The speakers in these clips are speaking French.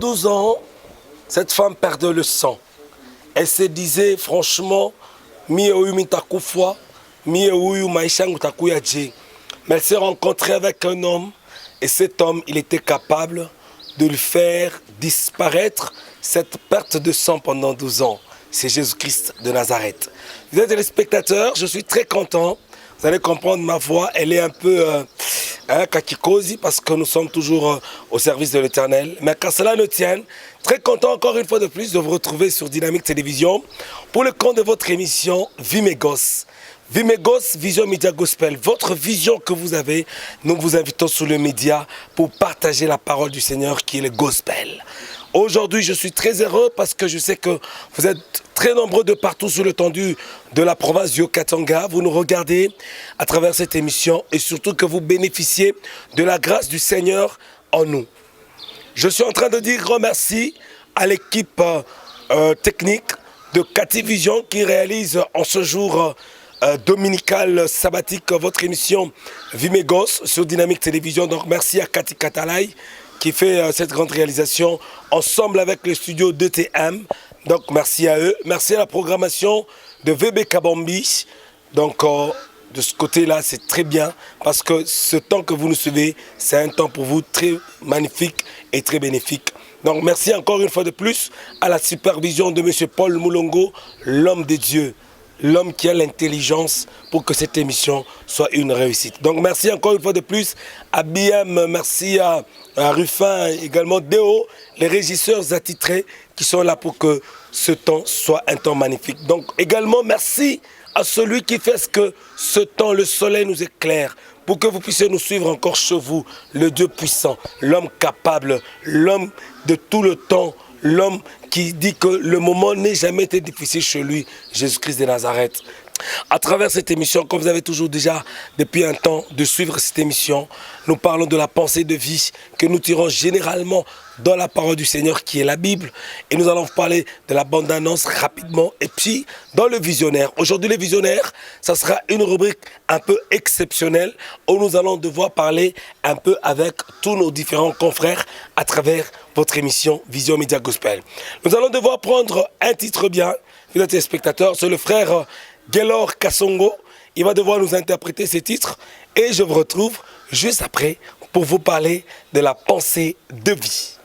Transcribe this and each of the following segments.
12 ans, cette femme perdait le sang. Elle se disait franchement, mais elle s'est rencontrée avec un homme et cet homme, il était capable de lui faire disparaître cette perte de sang pendant 12 ans. C'est Jésus-Christ de Nazareth. Vous êtes les spectateurs, je suis très content. Vous allez comprendre ma voix, elle est un peu kakikosi parce que nous sommes toujours au service de l'Éternel. Mais qu'à cela ne tienne, très content encore une fois de plus de vous retrouver sur Dynamique Télévision pour le compte de votre émission Vie mes gosses. Vie mes gosses, Vision Média Gospel, votre vision que vous avez, nous vous invitons sur le média pour partager la parole du Seigneur qui est le gospel. Aujourd'hui, je suis très heureux parce que je sais que vous êtes très nombreux de partout sur l'étendue de la province du Haut-Katanga. Vous nous regardez à travers cette émission et surtout que vous bénéficiez de la grâce du Seigneur en nous. Je suis en train de dire grand merci à l'équipe technique de Cathy Vision qui réalise en ce jour dominical sabbatique votre émission Vie mes gosses sur Dynamique Télévision. Donc merci à Cathy Katalay qui fait cette grande réalisation ensemble avec le studio DTM. Donc merci à eux. Merci à la programmation de VB Kabambi. Donc de ce côté-là, c'est très bien parce que ce temps que vous nous suivez, c'est un temps pour vous très magnifique et très bénéfique. Donc merci encore une fois de plus à la supervision de M. Paul Moulongo, l'homme de Dieu. L'homme qui a l'intelligence pour que cette émission soit une réussite. Donc merci encore une fois de plus à BM, merci à Ruffin, également Déo, les régisseurs attitrés qui sont là pour que ce temps soit un temps magnifique. Donc également merci à celui qui fait ce que ce temps, le soleil nous éclaire, pour que vous puissiez nous suivre encore chez vous, le Dieu puissant, l'homme capable, l'homme de tout le temps, l'homme qui dit que le moment n'est jamais été difficile chez lui, Jésus-Christ de Nazareth. À travers cette émission, comme vous avez toujours déjà depuis un temps de suivre cette émission, nous parlons de la pensée de vie que nous tirons généralement dans la parole du Seigneur qui est la Bible. Et nous allons parler de la bande-annonce rapidement. Et puis, dans le visionnaire. Aujourd'hui, le visionnaire, ça sera une rubrique un peu exceptionnelle où nous allons devoir parler un peu avec tous nos différents confrères à travers votre émission Vision Média Gospel. Nous allons devoir prendre un titre bien, vous êtes spectateurs, c'est le frère Gaylor Kassongo. Il va devoir nous interpréter ces titres et je vous retrouve juste après pour vous parler de la pensée de vie.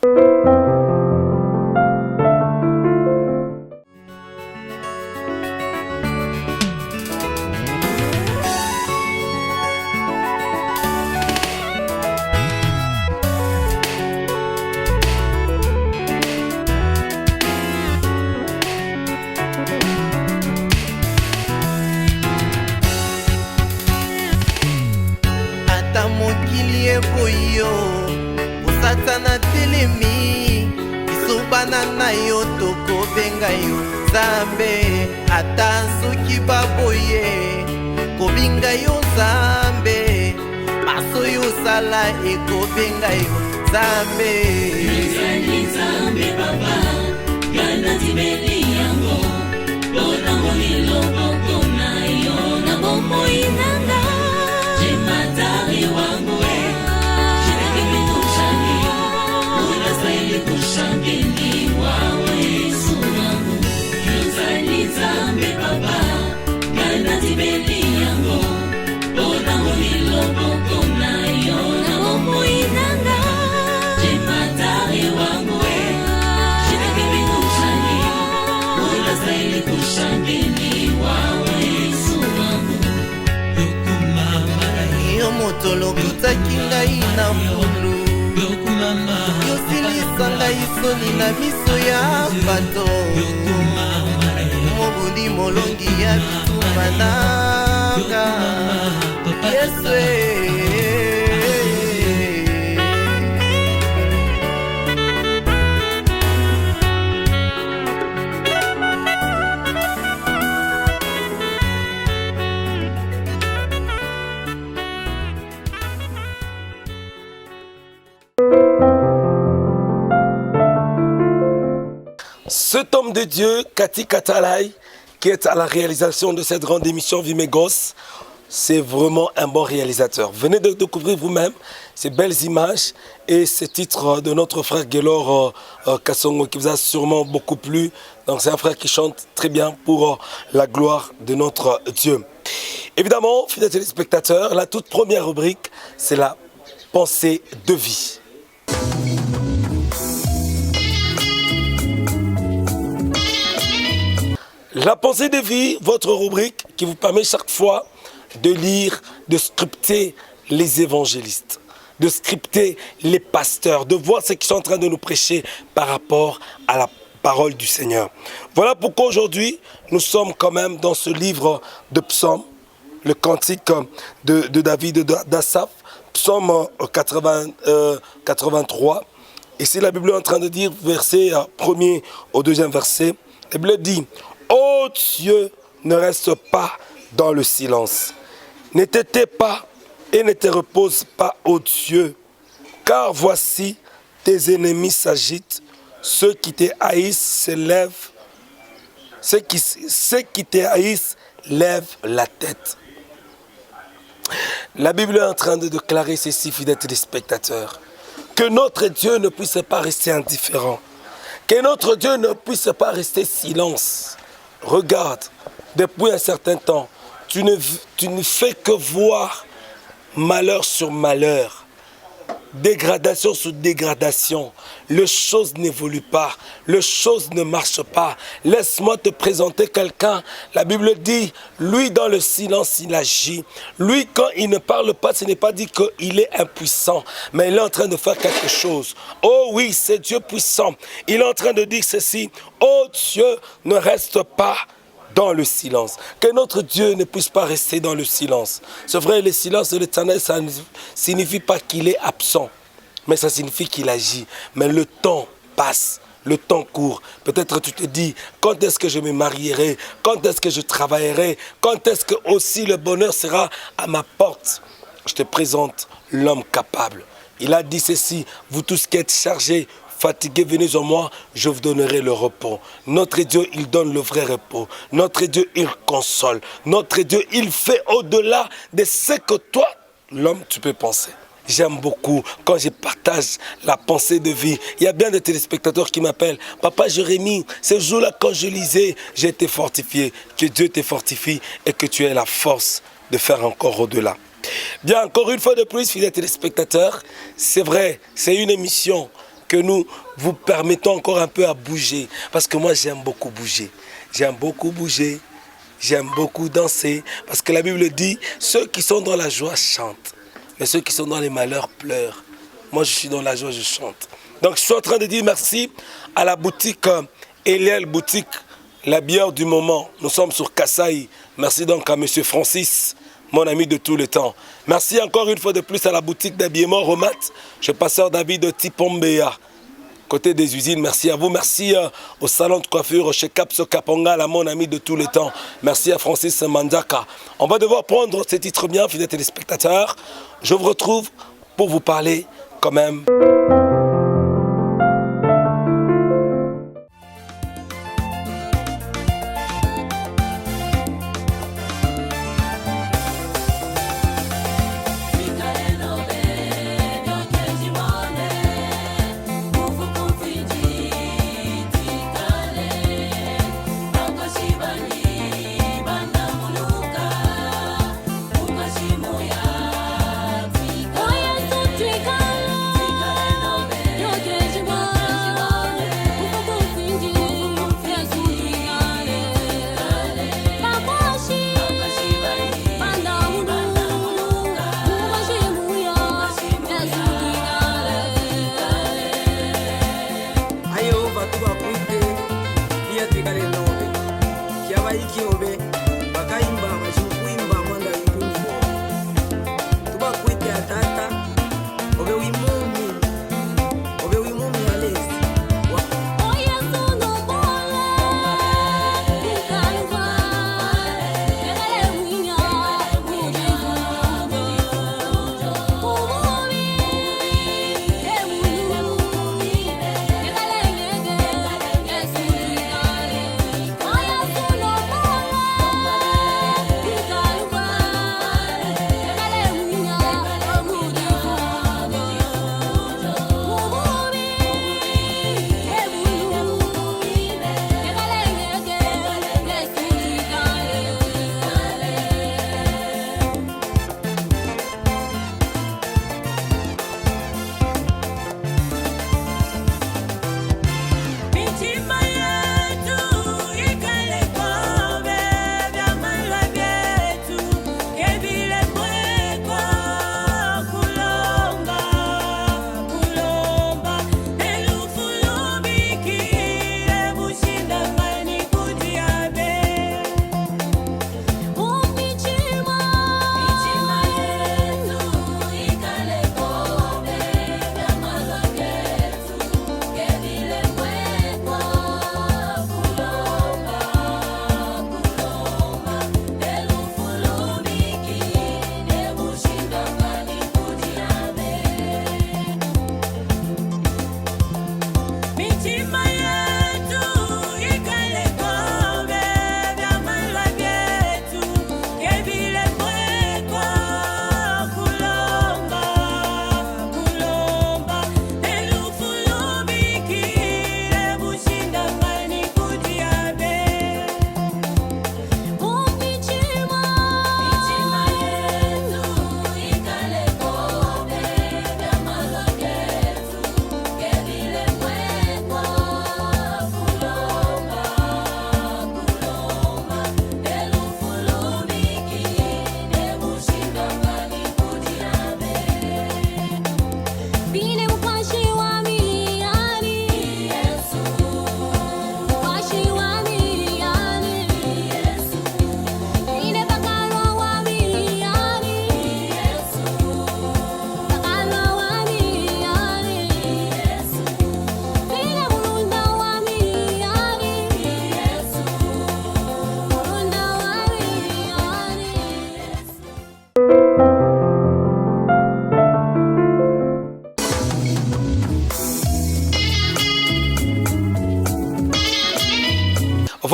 Satana telemi isobana na yo toko benga yo Zambe ata soki baboye kobinga yo Zambe maso yo sala ekobenga yo Zambe Zambe baba yana tibeli yango bona molilo bokona yo na bomo inanga jematari wangu kushangili wawe sumangu yuzali Zambe baba gana tibeli yango bona molilo bokona yo na bomo inanga jematari wangu shidakimi kushani ula zaili kushangili wawe sumangu yokumama yo motolo kutaki ngai na mulu yosilisa isoni na miso ya bato mobudi molongi ya bitumananga Yesu Cet homme de Dieu, Cathy Katalay, qui est à la réalisation de cette grande émission Vie mes gosses, c'est vraiment un bon réalisateur. Venez de découvrir vous-même ces belles images et ces titres de notre frère Guélor Kassongo qui vous a sûrement beaucoup plu. Donc c'est un frère qui chante très bien pour la gloire de notre Dieu. Évidemment, fidèles téléspectateurs, la toute première rubrique, c'est la pensée de vie. La pensée de vie, votre rubrique qui vous permet chaque fois de lire, de scripter les évangélistes, de scripter les pasteurs, de voir ce qu'ils sont en train de nous prêcher par rapport à la parole du Seigneur. Voilà pourquoi aujourd'hui, nous sommes quand même dans ce livre de psaumes, le cantique de David d'Asaph, psaume 83. Ici, la Bible est en train de dire, verset 1er au 2e verset, la Bible dit « Ô Dieu, ne reste pas dans le silence. Ne t'étais pas et ne te repose pas, ô Dieu, car voici tes ennemis s'agitent, ceux qui te haïssent se lèvent, ceux qui te haïssent lèvent la tête. » La Bible est en train de déclarer ceci, fidèles téléspectateurs, que notre Dieu ne puisse pas rester indifférent, que notre Dieu ne puisse pas rester silence. Regarde, depuis un certain temps, tu ne fais que voir malheur sur malheur, dégradation sur dégradation. Les choses n'évoluent pas, les choses ne marchent pas. Laisse-moi te présenter quelqu'un. La Bible dit, lui dans le silence il agit. Lui quand il ne parle pas, ce n'est pas dit qu'il est impuissant, mais il est en train de faire quelque chose. Oh oui, c'est Dieu puissant. Il est en train de dire ceci, oh Dieu, ne reste pas dans le silence. Que notre Dieu ne puisse pas rester dans le silence. C'est vrai, le silence de l'Éternel, ça ne signifie pas qu'il est absent, mais ça signifie qu'il agit. Mais le temps passe, le temps court. Peut-être tu te dis, quand est-ce que je me marierai? Quand est-ce que je travaillerai? Quand est-ce que aussi le bonheur sera à ma porte? Je te présente l'homme capable. Il a dit ceci, vous tous qui êtes chargés, fatigués, venez en moi, je vous donnerai le repos. Notre Dieu, il donne le vrai repos. Notre Dieu, il console. Notre Dieu, il fait au-delà de ce que toi, l'homme, tu peux penser. J'aime beaucoup quand je partage la pensée de vie. Il y a bien des téléspectateurs qui m'appellent. Papa Jérémie, ce jour-là, quand je lisais, j'ai été fortifié. Que Dieu te fortifie et que tu aies la force de faire encore au-delà. Bien, encore une fois de plus, fidèles téléspectateurs, c'est vrai, c'est une émission que nous vous permettons encore un peu à bouger. Parce que moi, j'aime beaucoup bouger. J'aime beaucoup bouger. J'aime beaucoup danser. Parce que la Bible dit, ceux qui sont dans la joie chantent. Mais ceux qui sont dans les malheurs pleurent. Moi, je suis dans la joie, je chante. Donc, je suis en train de dire merci à la boutique Eliel Boutique, la bière du moment. Nous sommes sur Kasaï. Merci donc à M. Francis, mon ami de tout le temps. Merci encore une fois de plus à la boutique d'habillement Romat, chez Pasteur David de Tipombea, côté des usines. Merci à vous. Merci au salon de coiffure chez Capso Kapongala, mon ami de tout le temps. Merci à Francis Mandaka. On va devoir prendre ces titres bien, fidèles téléspectateurs. Je vous retrouve pour vous parler quand même. Oya,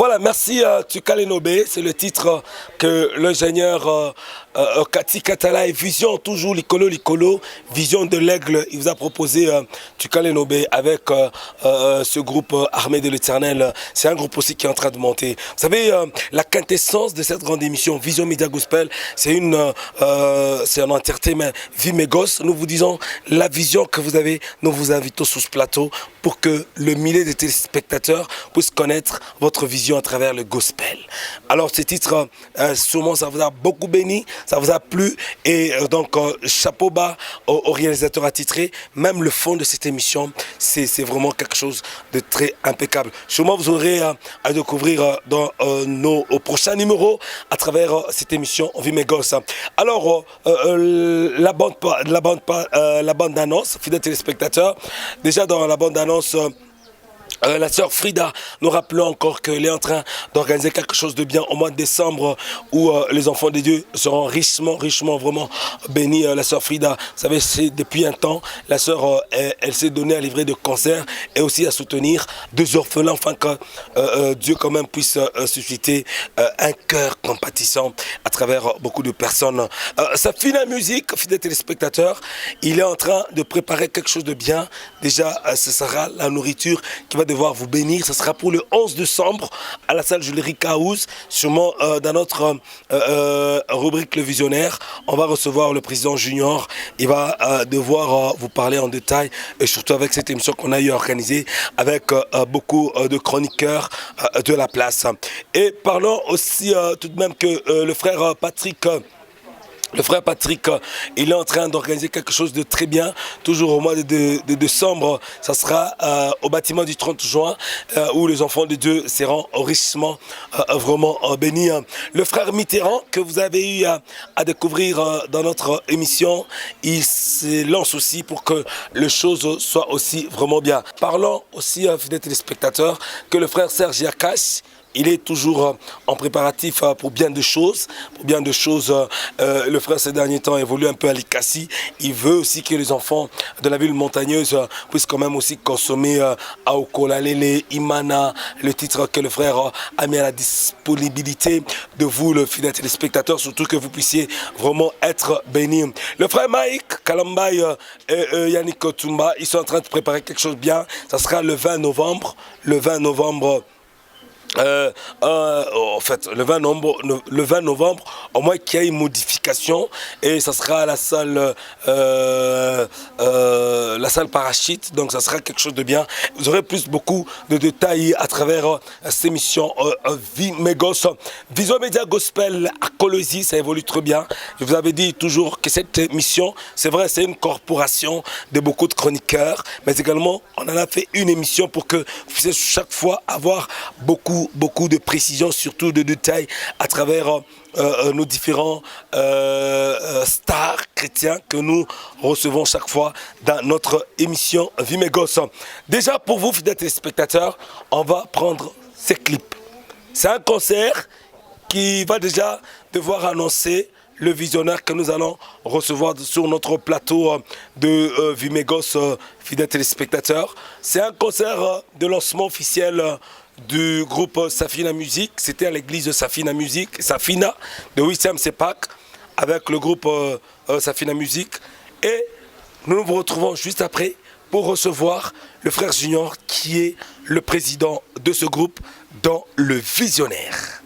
Voilà, merci Tukale Nobe, c'est le titre que l'ingénieur Kati Katala et Vision, toujours Licolo, Vision de l'Aigle, il vous a proposé Tukale Nobe avec ce groupe Armée de l'Éternel. C'est un groupe aussi qui est en train de monter. Vous savez, la quintessence de cette grande émission, Vision Media Gospel, c'est un entertainment Vimegos. Nous vous disons la vision que vous avez, nous vous invitons sur ce plateau pour que le millier de téléspectateurs puissent connaître votre vision à travers le gospel. Alors ce titre, sûrement ça vous a beaucoup béni, ça vous a plu et donc chapeau bas au réalisateur attitré. Même le fond de cette émission, c'est vraiment quelque chose de très impeccable. Sûrement vous aurez à découvrir dans nos prochains numéros à travers cette émission Vimegos. Alors la bande d'annonce, fidèles téléspectateurs, déjà dans la bande d'annonce, la sœur Frida nous rappelons encore qu'elle est en train d'organiser quelque chose de bien au mois de décembre où les enfants de Dieu seront richement vraiment bénis. La sœur Frida, vous savez, c'est depuis un temps, la sœur, elle s'est donnée à livrer de concerts et aussi à soutenir deux orphelins afin que Dieu quand même puisse susciter un cœur compatissant à travers beaucoup de personnes. Safina Musique, fidèles téléspectateurs, il est en train de préparer quelque chose de bien. Déjà, ce sera la nourriture qui va devoir vous bénir. Ce sera pour le 11 décembre à la salle Jules Caous. Sûrement dans notre rubrique Le Visionnaire, on va recevoir le président Junior. Il va devoir vous parler en détail et surtout avec cette émission qu'on a eu organisée avec beaucoup de chroniqueurs de la place. Et parlons aussi tout de même que le frère Patrick, il est en train d'organiser quelque chose de très bien, toujours au mois de décembre. Ça sera au bâtiment du 30 juin, où les enfants de Dieu seront richement, vraiment bénis. Le frère Mitterrand, que vous avez eu à découvrir dans notre émission, il se lance aussi pour que les choses soient aussi vraiment bien. Parlons aussi, fidèles téléspectateurs, que le frère Serge Yakash, il est toujours en préparatif pour bien de choses. Le frère ces derniers temps évolue un peu à l'Ikassi. Il veut aussi que les enfants de la ville montagneuse puissent quand même aussi consommer Aokolalele, Imana, le titre que le frère a mis à la disponibilité de vous, le fidèle téléspectateur, surtout que vous puissiez vraiment être bénis. Le frère Mike, Kalambay et Yannick Kotumba, ils sont en train de préparer quelque chose de bien. Ça sera le 20 novembre. En fait, le 20 novembre, au moins qu'il y ait une modification et ça sera à la salle Parachute, donc ça sera quelque chose de bien. Vous aurez beaucoup de détails à travers cette émission Vimegos. Vision Media Gospel à Colosie, ça évolue très bien. Je vous avais dit toujours que cette émission, c'est vrai, c'est une corporation de beaucoup de chroniqueurs, mais également on en a fait une émission pour que vous puissiez chaque fois avoir beaucoup de précisions, surtout de détails à travers nos différents stars chrétiens que nous recevons chaque fois dans notre émission Vimegos. Déjà pour vous, fidèles téléspectateurs, on va prendre ces clips. C'est un concert qui va déjà devoir annoncer le visionnaire que nous allons recevoir sur notre plateau de Vimegos, fidèles téléspectateurs. C'est un concert de lancement officiel du groupe Safina Musique. C'était à l'église de Safina Musique, Safina de Wissam Sepak, avec le groupe Safina Musique. Et nous nous retrouvons juste après pour recevoir le frère Junior qui est le président de ce groupe dans le Visionnaire.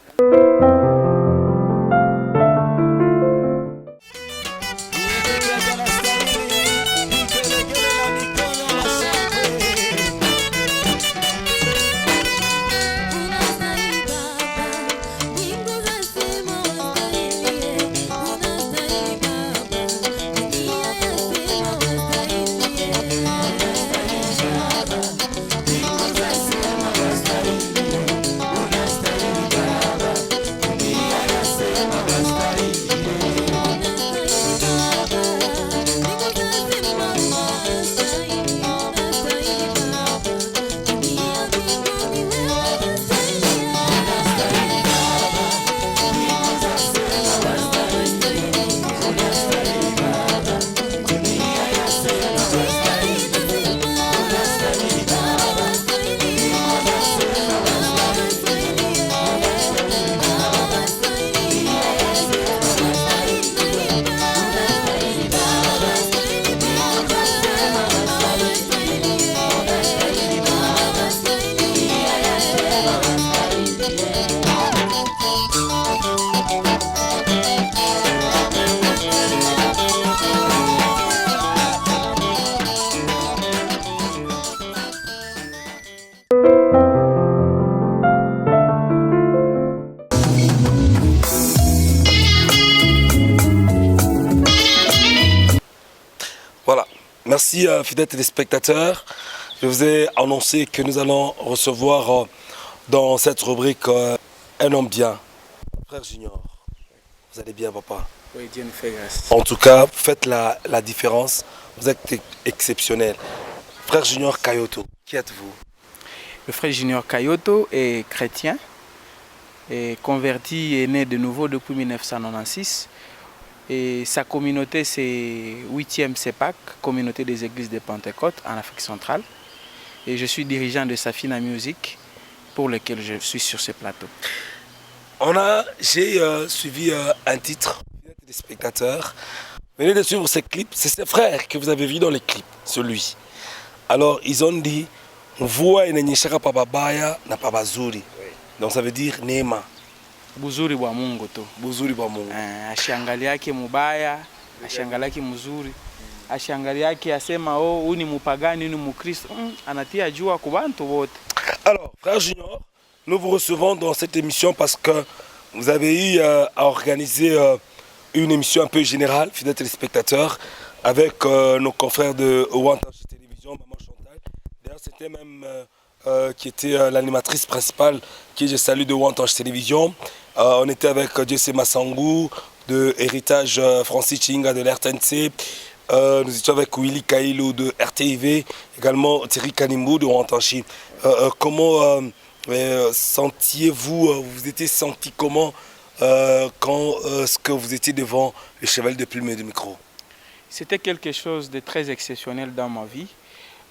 Merci fidèles téléspectateurs. Je vous ai annoncé que nous allons recevoir dans cette rubrique un homme bien. Frère Junior, vous allez bien papa? Oui, Dieu nous fait grâce. En tout cas, faites la différence. Vous êtes exceptionnel. Frère Junior Kayoto, qui êtes-vous? Le frère Junior Kayoto est chrétien, est converti et né de nouveau depuis 1996. Et sa communauté, c'est 8e CEPAC, communauté des églises de Pentecôte en Afrique centrale. Et je suis dirigeant de Safina Music, pour lequel je suis sur ce plateau. J'ai suivi un titre des spectateurs. Venez de suivre ces clips. C'est ses frères que vous avez vus dans les clips, celui. Alors, ils ont dit, Mvua inanyeshaka pa babaya na pa bazuri. Donc ça veut dire neema. Buzuri bwa Mungu tu. Buzuri bwa Mungu. Ashiangalia yake mubaya, ashiangalia yake mzuri. Ashiangalia yake asema huyu ni mupagani, huyu ni mukristo. Anatia jua kwa bantu wote. Alors, frère Junior, nous vous recevons dans cette émission parce que vous avez eu à organiser une émission un peu générale, fidèles téléspectateurs, avec nos confrères de Wantashi Télévision, Maman Chantal. D'ailleurs, c'était même qui était l'animatrice principale, qui je salue de Wantashi Télévision. On était avec Jesse Massangou, de Héritage Francis Chinga de l'RTNC. Nous étions avec Willy Kailou de RTIV, également Thierry Kanimou de Wantashi. Comment sentiez-vous, vous étiez senti comment quand ce que vous étiez devant le cheval de plume et de micro? C'était quelque chose de très exceptionnel dans ma vie.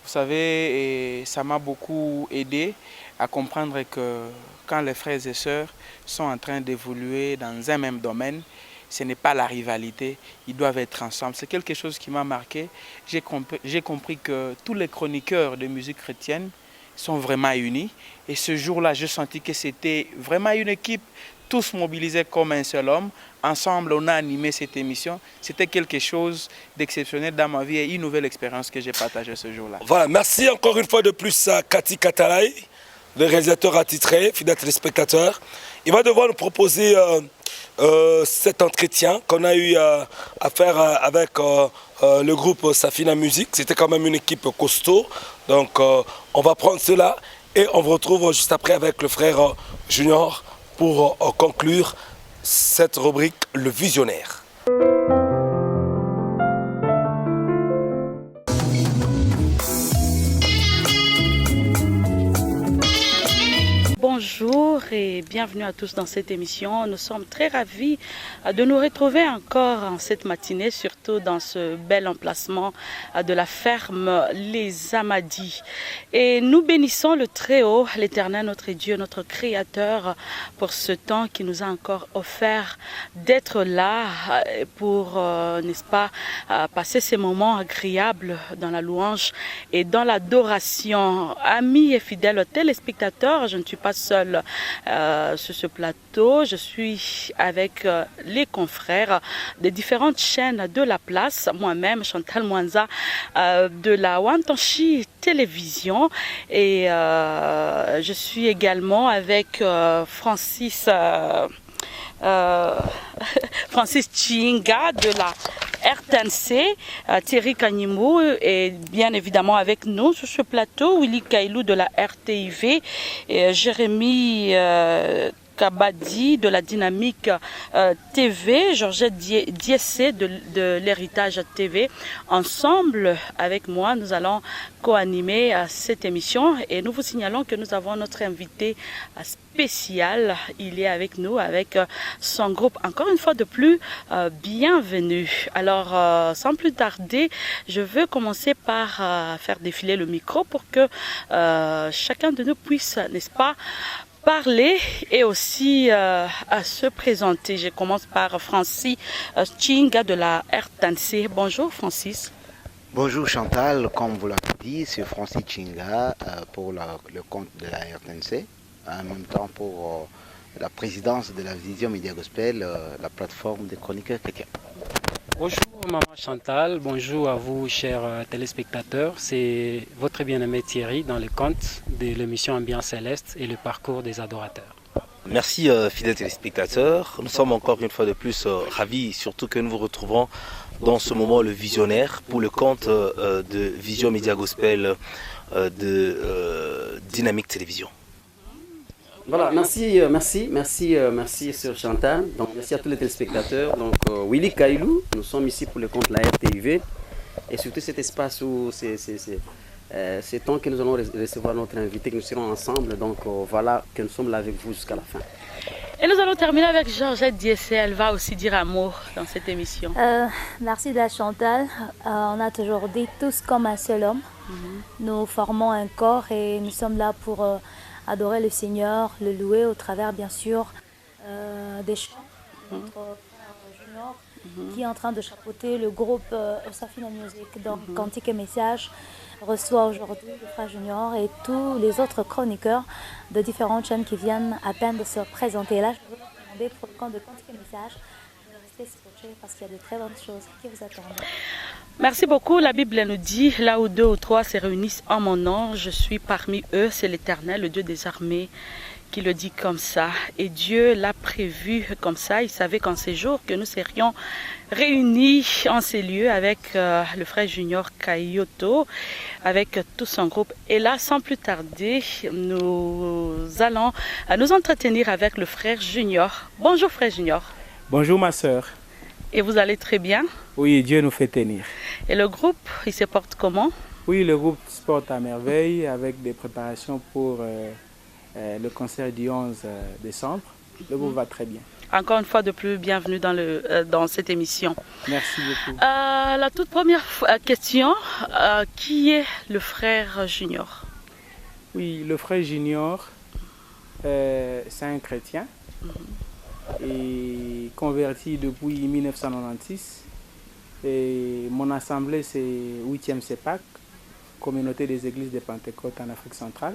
Vous savez, ça m'a beaucoup aidé à comprendre que quand les frères et sœurs sont en train d'évoluer dans un même domaine, ce n'est pas la rivalité, ils doivent être ensemble. C'est quelque chose qui m'a marqué. J'ai compris que tous les chroniqueurs de musique chrétienne sont vraiment unis. Et ce jour-là, j'ai senti que c'était vraiment une équipe, tous mobilisés comme un seul homme. Ensemble, on a animé cette émission. C'était quelque chose d'exceptionnel dans ma vie et une nouvelle expérience que j'ai partagée ce jour-là. Voilà, merci encore une fois de plus à Cathy Katalay, le réalisateur attitré, fidèle téléspectateur. Il va devoir nous proposer cet entretien qu'on a eu à faire avec le groupe Safina Music. C'était quand même une équipe costaud. Donc on va prendre cela et on vous retrouve juste après avec le frère Junior pour conclure cette rubrique Le Visionnaire. Bonjour et bienvenue à tous dans cette émission. Nous sommes très ravis de nous retrouver encore en cette matinée, surtout dans ce bel emplacement de la ferme Les Amadis. Et nous bénissons le Très-Haut, l'Éternel, notre Dieu, notre Créateur, pour ce temps qui nous a encore offert d'être là pour, n'est-ce pas, passer ces moments agréables dans la louange et dans l'adoration. Amis et fidèles téléspectateurs, je ne suis pas seul sur ce plateau. Je suis avec les confrères des différentes chaînes de la place, moi-même Chantal Mwanza de la Wantashi Télévision et je suis également avec Francis Chinga de la RTNC, Thierry Kanimou et bien évidemment avec nous sur ce plateau, Willy Kailou de la RTIV et Jérémy Kabadi de la Dynamique TV, Georgette Diessé de l'Héritage TV. Ensemble, avec moi, nous allons co-animer cette émission et nous vous signalons que nous avons notre invité spécial. Il est avec nous, avec son groupe. Encore une fois de plus, bienvenue. Alors, sans plus tarder, je veux commencer par faire défiler le micro pour que chacun de nous puisse, n'est-ce pas, parler et aussi à se présenter. Je commence par Francis Chinga de la RTNC. Bonjour Francis. Bonjour Chantal, comme vous l'avez dit, c'est Francis Chinga pour le compte de la RTNC, en même temps pour la présidence de la Vision Média Gospel, la plateforme des chroniqueurs chrétiens. Bonjour Maman Chantal, bonjour à vous chers téléspectateurs, c'est votre bien-aimé Thierry dans le compte de l'émission Ambiance Céleste et le parcours des adorateurs. Merci fidèles téléspectateurs, nous sommes encore une fois de plus ravis, surtout que nous vous retrouvons dans ce moment le visionnaire pour le compte de Vision Média Gospel de Dynamique Télévision. Voilà, merci Sœur Chantal. Donc, merci à tous les téléspectateurs. Donc, Willy Kailou, nous sommes ici pour le compte de la RTIV. Et surtout cet espace où c'est temps que nous allons recevoir notre invité, que nous serons ensemble. Donc, voilà, que nous sommes là avec vous jusqu'à la fin. Et nous allons terminer avec Georgette Diessé. Elle va aussi dire un mot dans cette émission. Merci de la Chantal. On a toujours dit tous comme un seul homme. Nous formons un corps et nous sommes là pour adorer le Seigneur, le louer au travers bien sûr des chants. Notre frère Junior qui est en train de chapeauter le groupe Osafina Music. Donc Cantique et Message reçoit aujourd'hui le frère Junior et tous les autres chroniqueurs de différentes chaînes qui viennent à peine de se présenter. Là, je veux vous demander pour le compte de Cantique et Message de rester scotché parce qu'il y a de très bonnes choses qui vous attendent. Merci beaucoup. La Bible nous dit, là où 2 ou 3 se réunissent en mon nom, je suis parmi eux. C'est l'Éternel, le Dieu des armées, qui le dit comme ça. Et Dieu l'a prévu comme ça. Il savait qu'en ces jours que nous serions réunis en ces lieux avec le frère Junior Kayoto, avec tout son groupe. Et là, sans plus tarder, nous allons nous entretenir avec le frère Junior. Bonjour frère Junior. Bonjour ma sœur. Et vous allez très bien? Oui, Dieu nous fait tenir. Et le groupe, il se porte comment? Oui, le groupe se porte à merveille avec des préparations pour le concert du 11 décembre. Le groupe va très bien. Encore une fois de plus, bienvenue dans cette émission. Merci beaucoup. La toute première question, qui est le frère Junior? Oui, le frère Junior, c'est un chrétien et converti depuis 1996. Et mon assemblée, c'est 8e CEPAC, Communauté des Églises de Pentecôte en Afrique centrale.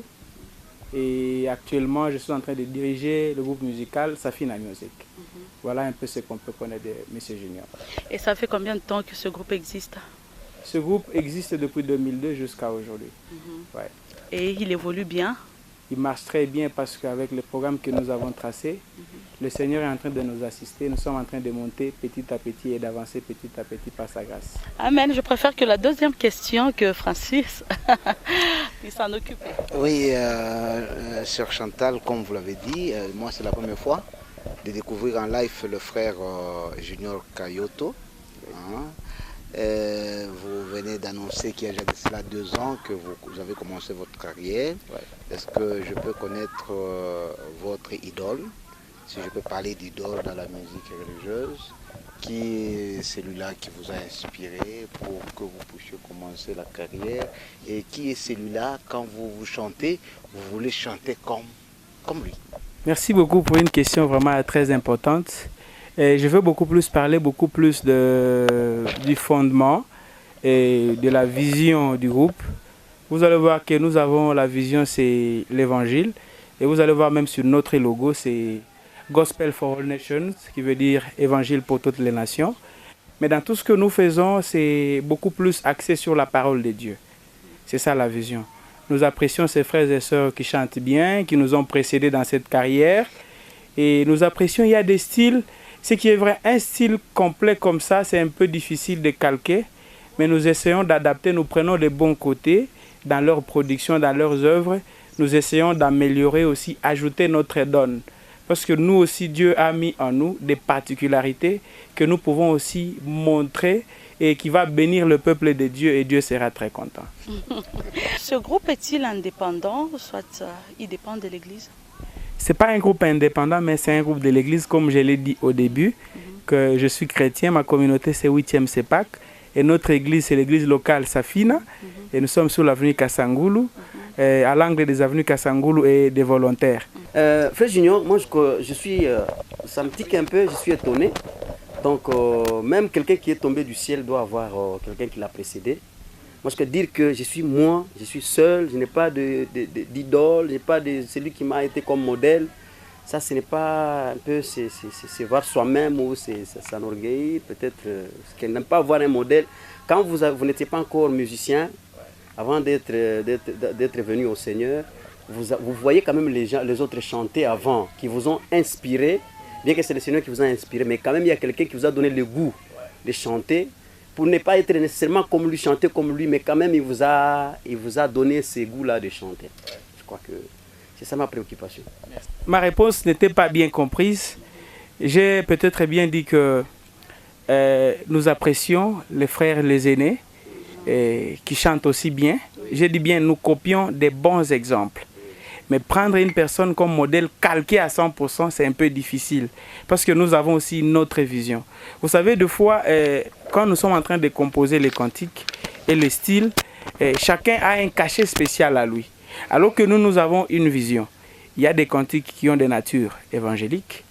Et actuellement, je suis en train de diriger le groupe musical Safina Music. Voilà un peu ce qu'on peut connaître de M. Junior. Et ça fait combien de temps que ce groupe existe? Ce groupe existe depuis 2002 jusqu'à aujourd'hui. Ouais. Et il évolue bien? Il marche très bien parce qu'avec le programme que nous avons tracé, le Seigneur est en train de nous assister. Nous sommes en train de monter petit à petit et d'avancer petit à petit par sa grâce. Amen. Je préfère que la deuxième question que Francis puisse s'en occuper. Oui, Sœur Chantal, comme vous l'avez dit, moi c'est la première fois de découvrir en live le frère Junior Kayoto. Vous venez d'annoncer qu'il y a déjà de cela 2 ans que vous avez commencé votre carrière. Est-ce que je peux connaître votre idole? Si je peux parler d'idole dans la musique religieuse, qui est celui-là qui vous a inspiré pour que vous puissiez commencer la carrière? Et qui est celui-là, quand vous chantez, vous voulez chanter comme lui? Merci beaucoup pour une question vraiment très importante. Et je veux parler beaucoup plus du fondement et de la vision du groupe. Vous allez voir que nous avons la vision, c'est l'évangile. Et vous allez voir même sur notre logo, c'est Gospel for All Nations, qui veut dire évangile pour toutes les nations. Mais dans tout ce que nous faisons, c'est beaucoup plus axé sur la parole de Dieu. C'est ça la vision. Nous apprécions ces frères et sœurs qui chantent bien, qui nous ont précédés dans cette carrière. Et nous apprécions, il y a des styles. Ce qui est vrai, un style complet comme ça, c'est un peu difficile de calquer, mais nous essayons d'adapter, nous prenons les bons côtés dans leur production, dans leurs œuvres, nous essayons d'améliorer aussi, ajouter notre donne. Parce que nous aussi, Dieu a mis en nous des particularités que nous pouvons aussi montrer et qui va bénir le peuple de Dieu et Dieu sera très content. Ce groupe est-il indépendant ou soit il dépend de l'Église? Ce n'est pas un groupe indépendant, mais c'est un groupe de l'Église, comme je l'ai dit au début, que je suis chrétien, ma communauté c'est 8e CEPAC, et notre église c'est l'église locale Safina, et nous sommes sur l'avenue Kassangoulou, à l'angle des avenues Kassangoulou et des volontaires. Frère Junior, moi je suis, ça me tique un peu, je suis étonné. Donc même quelqu'un qui est tombé du ciel doit avoir quelqu'un qui l'a précédé. Moi, je peux dire que je suis seul, je n'ai pas d'idole, je n'ai pas de celui qui m'a été comme modèle. Ça, ce n'est pas un peu, c'est voir soi-même ou s'enorgueillir, peut-être, qu'elle n'aime pas voir un modèle. Quand vous n'étiez pas encore musicien, avant d'être venu au Seigneur, vous voyez quand même les autres chanter avant, qui vous ont inspiré, bien que c'est le Seigneur qui vous a inspiré, mais quand même il y a quelqu'un qui vous a donné le goût de chanter. pour ne pas être nécessairement comme lui, chanter comme lui, mais quand même il vous a donné ce goût-là de chanter. Je crois que c'est ça ma préoccupation. Ma réponse n'était pas bien comprise. J'ai peut-être bien dit que nous apprécions les frères, les aînés, qui chantent aussi bien. J'ai dit bien, nous copions des bons exemples. Mais prendre une personne comme modèle calqué à 100%, c'est un peu difficile. Parce que nous avons aussi notre vision. Vous savez, des fois, quand nous sommes en train de composer les cantiques et les styles, chacun a un cachet spécial à lui. Alors que nous avons une vision. Il y a des cantiques qui ont des natures évangéliques.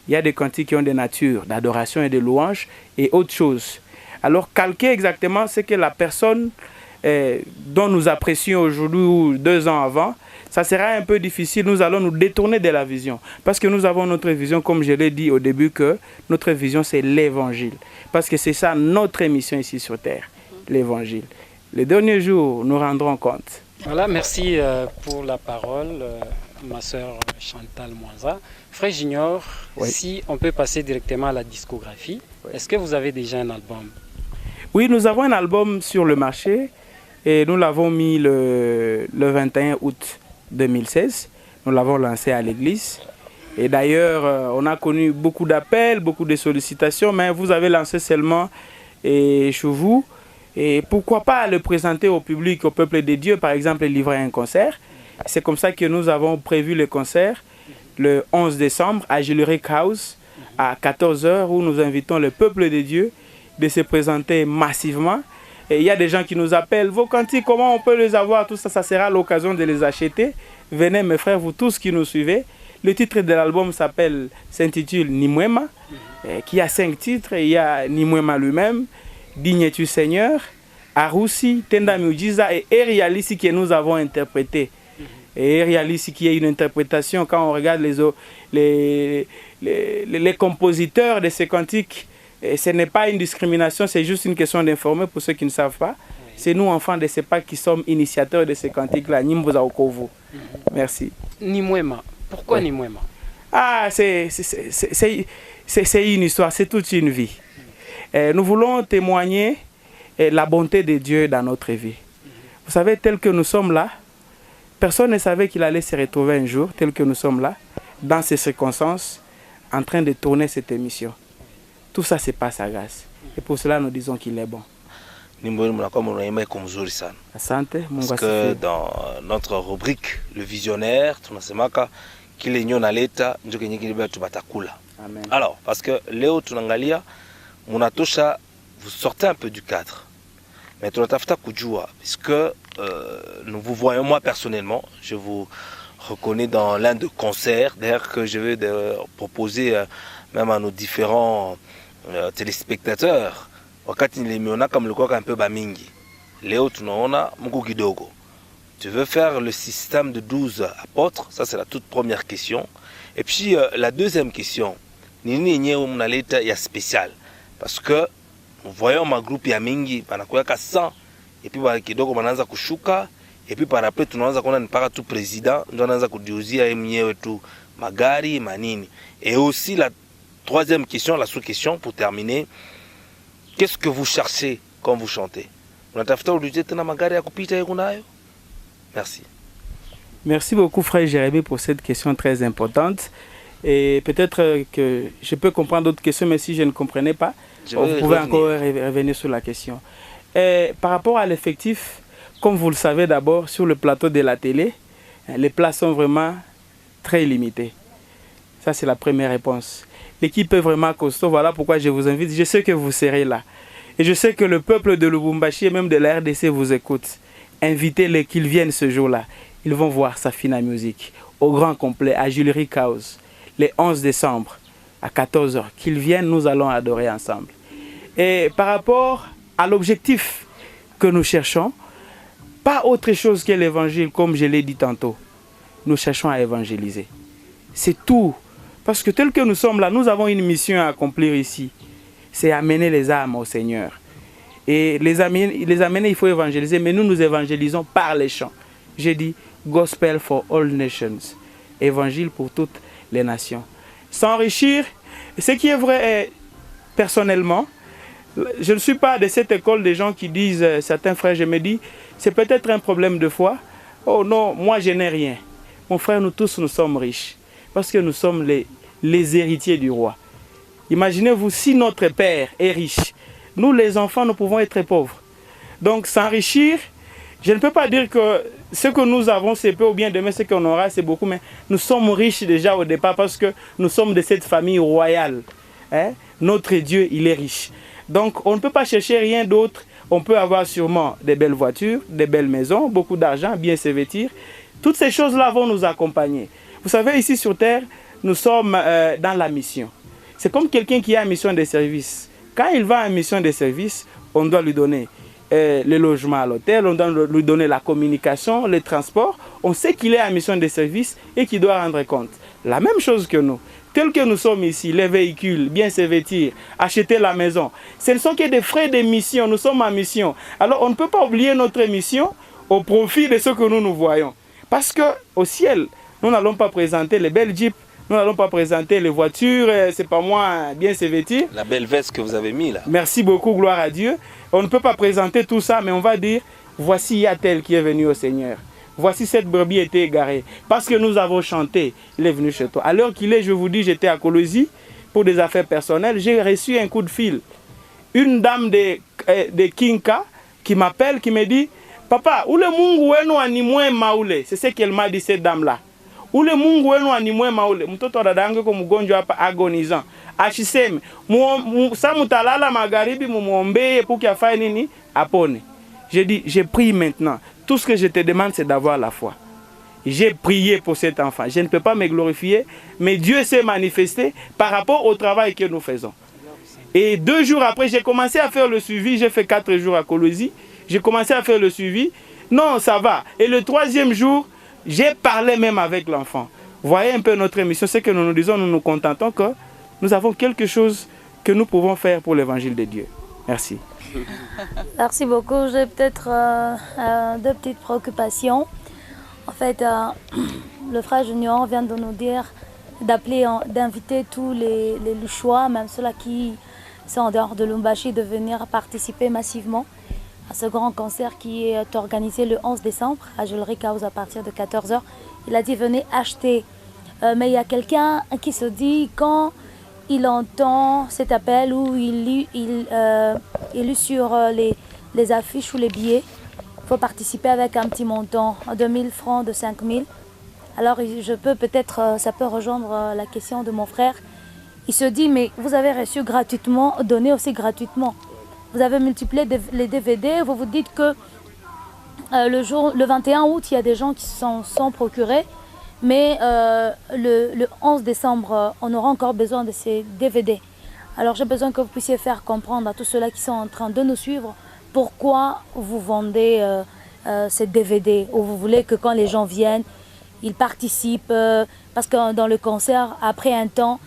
Il y a des cantiques qui ont des natures d'adoration et de louange et autre chose. Alors, calquer exactement ce que la personne dont nous apprécions aujourd'hui ou 2 ans avant, ça sera un peu difficile. Nous allons nous détourner de la vision. Parce que nous avons notre vision, comme je l'ai dit au début, que notre vision, c'est l'évangile. Parce que c'est ça notre mission ici sur Terre, l'évangile. Les derniers jours, nous rendrons compte. Voilà, merci pour la parole, ma sœur Chantal Mwanza. Frère Junior, oui. Si on peut passer directement à la discographie, oui. Est-ce que vous avez déjà un album? Oui, nous avons un album sur le marché et nous l'avons mis le 21 août 2016. Nous l'avons lancé à l'église. Et d'ailleurs, on a connu beaucoup d'appels, beaucoup de sollicitations, mais vous avez lancé seulement chez vous. Et pourquoi pas le présenter au public, au peuple de Dieu, par exemple, livrer un concert. C'est comme ça que nous avons prévu le concert le 11 décembre à Juleric House à 14 h où nous invitons le peuple de Dieu de se présenter massivement. Et il y a des gens qui nous appellent, vos cantiques, comment on peut les avoir? Tout ça, ça sera l'occasion de les acheter. Venez mes frères, vous tous qui nous suivez. Le titre de l'album s'intitule Nimwema, qui a 5 titres. Il y a Nimwema lui-même, Digne-tu Seigneur, Arusi, Tenda Miujiza et Erialisi que nous avons interprété. Et Erialisi qui est une interprétation, quand on regarde les compositeurs de ces cantiques, ce n'est pas une discrimination, c'est juste une question d'informer pour ceux qui ne savent pas. C'est nous, enfants de CEPAC, qui sommes initiateurs de ces cantiques-là. Nimboza Okovu. Merci. Nimwema. Pourquoi Nimwema? Ah, c'est une histoire, c'est toute une vie. Nous voulons témoigner la bonté de Dieu dans notre vie. Vous savez, tel que nous sommes là, personne ne savait qu'il allait se retrouver un jour, tel que nous sommes là, dans ces circonstances, en train de tourner cette émission. Tout ça se passe à grâce. Et pour cela, nous disons qu'il est bon. Parce que dans notre rubrique, le visionnaire, alors, parce que Léo Tunangalia, Munatosha, vous sortez un peu du cadre. Mais tunatafuta kujua, puisque nous vous voyons, moi personnellement, je vous reconnais dans l'un de concerts, d'ailleurs que je vais proposer même à nos différents téléspectateurs. Wakati nilimiona kama mlikuwa un peu bamingi. Leo tunaona Mungu kidogo. Tu veux faire le système de 12 apôtres? Ça c'est la toute première question. Et puis la deuxième question, nini yenyewe mnaleta ya spécial? Parce que nous voyons ma groupe ya mingi banakuweka 100 et puis kidogo banaanza kushuka et puis par après tunaanza kuona mpaka tu président ndio anaanza kudiuzia yeye mwenyewe tu magari manini. Et aussi la troisième question, la sous-question pour terminer, qu'est-ce que vous cherchez quand vous chantez? Merci. Merci beaucoup frère Jérémie pour cette question très importante. Et peut-être que je peux comprendre d'autres questions, mais si je ne comprenais pas, vous pouvez encore revenir sur la question. Et par rapport à l'effectif, comme vous le savez d'abord, sur le plateau de la télé, les places sont vraiment très limitées. Ça, c'est la première réponse. L'équipe est vraiment costaud, voilà pourquoi je vous invite. Je sais que vous serez là. Et je sais que le peuple de Lubumbashi et même de la RDC vous écoute. Invitez-les qu'ils viennent ce jour-là. Ils vont voir Safina Music au grand complet à Juleric House, le 11 décembre à 14 h. Qu'ils viennent, nous allons adorer ensemble. Et par rapport à l'objectif que nous cherchons, pas autre chose que l'évangile, comme je l'ai dit tantôt. Nous cherchons à évangéliser. C'est tout. Parce que tel que nous sommes là, nous avons une mission à accomplir ici. C'est amener les âmes au Seigneur. Et les amener, il faut évangéliser, mais nous évangélisons par les chants. J'ai dit Gospel for all nations. Évangile pour toutes les nations. S'enrichir, ce qui est vrai est, personnellement, Je ne suis pas de cette école des gens qui disent, certains frères, je me dis, c'est peut-être un problème de foi. Oh non, moi je n'ai rien. Mon frère, nous tous, nous sommes riches. Parce que nous sommes les héritiers du roi. Imaginez-vous, si notre père est riche, nous les enfants, nous pouvons être pauvres. Donc s'enrichir, je ne peux pas dire que ce que nous avons c'est peu ou bien demain ce qu'on aura c'est beaucoup, mais nous sommes riches déjà au départ parce que nous sommes de cette famille royale. Hein? Notre Dieu, il est riche. Donc on ne peut pas chercher rien d'autre. On peut avoir sûrement des belles voitures, des belles maisons, beaucoup d'argent, bien se vêtir. Toutes ces choses-là vont nous accompagner. Vous savez, ici sur Terre, nous sommes dans la mission. C'est comme quelqu'un qui a une mission de service. Quand il va en mission de service, on doit lui donner le logement à l'hôtel, on doit lui donner la communication, le transport. On sait qu'il est en mission de service et qu'il doit rendre compte. La même chose que nous. Tel que nous sommes ici, les véhicules, bien se vêtir, acheter la maison. Ce ne sont que des frais de mission, nous sommes en mission. Alors on ne peut pas oublier notre mission au profit de ce que nous voyons. Parce qu'au ciel, nous n'allons pas présenter les belles jeeps, nous n'allons pas présenter les voitures, c'est pas moi, bien se vêtir. La belle veste que vous avez mis là. Merci beaucoup, gloire à Dieu. On ne peut pas présenter tout ça, mais on va dire, voici il y a tel qui est venu au Seigneur. Voici cette brebis était égarée. Parce que nous avons chanté, il est venu chez toi. À l'heure qu'il est, je vous dis, j'étais à Colosie pour des affaires personnelles. J'ai reçu un coup de fil. Une dame de Kinka qui m'appelle, qui me dit, papa, où le mungu wenu animwe maule? C'est ce qu'elle m'a dit, cette dame-là. Ule mungu wenu animwe maule, mtoto dadangu ko mgonjwa hapa agonizant. Ashiseme, sa mutalala magharibi mumuombee pour qu'il fasse nini apone. J'ai dit, j'ai prié maintenant. Tout ce que je te demande, c'est d'avoir la foi. J'ai prié pour cet enfant. Je ne peux pas me glorifier, mais Dieu s'est manifesté par rapport au travail que nous faisons. Et 2 jours après, j'ai commencé à faire le suivi. J'ai fait 4 jours à Colosie. J'ai commencé à faire le suivi. Non, ça va. Et le 3e jour, j'ai parlé même avec l'enfant. Voyez un peu notre émission, c'est que nous nous disons, nous nous contentons que nous avons quelque chose que nous pouvons faire pour l'évangile de Dieu. Merci. Merci beaucoup. J'ai peut-être 2 petites préoccupations. En fait, le frère Junior vient de nous dire d'inviter tous les Luchois, même ceux-là qui sont en dehors de Lumbashi, de venir participer massivement à ce grand concert qui est organisé le 11 décembre à Jewelry House à partir de 14 h. Il a dit venez acheter. Mais il y a quelqu'un qui se dit quand il entend cet appel où il lit sur les affiches ou les billets, il faut participer avec un petit montant, 2000 francs, de 5000. Alors je peux peut-être, ça peut rejoindre la question de mon frère. Il se dit mais vous avez reçu gratuitement, donné aussi gratuitement. Vous avez multiplié les DVD, vous vous dites que le 21 août, il y a des gens qui s'en sont procurés, mais le 11 décembre, on aura encore besoin de ces DVD. Alors j'ai besoin que vous puissiez faire comprendre à tous ceux-là qui sont en train de nous suivre pourquoi vous vendez ces DVD, ou vous voulez que quand les gens viennent, ils participent, parce que dans le concert, après un temps,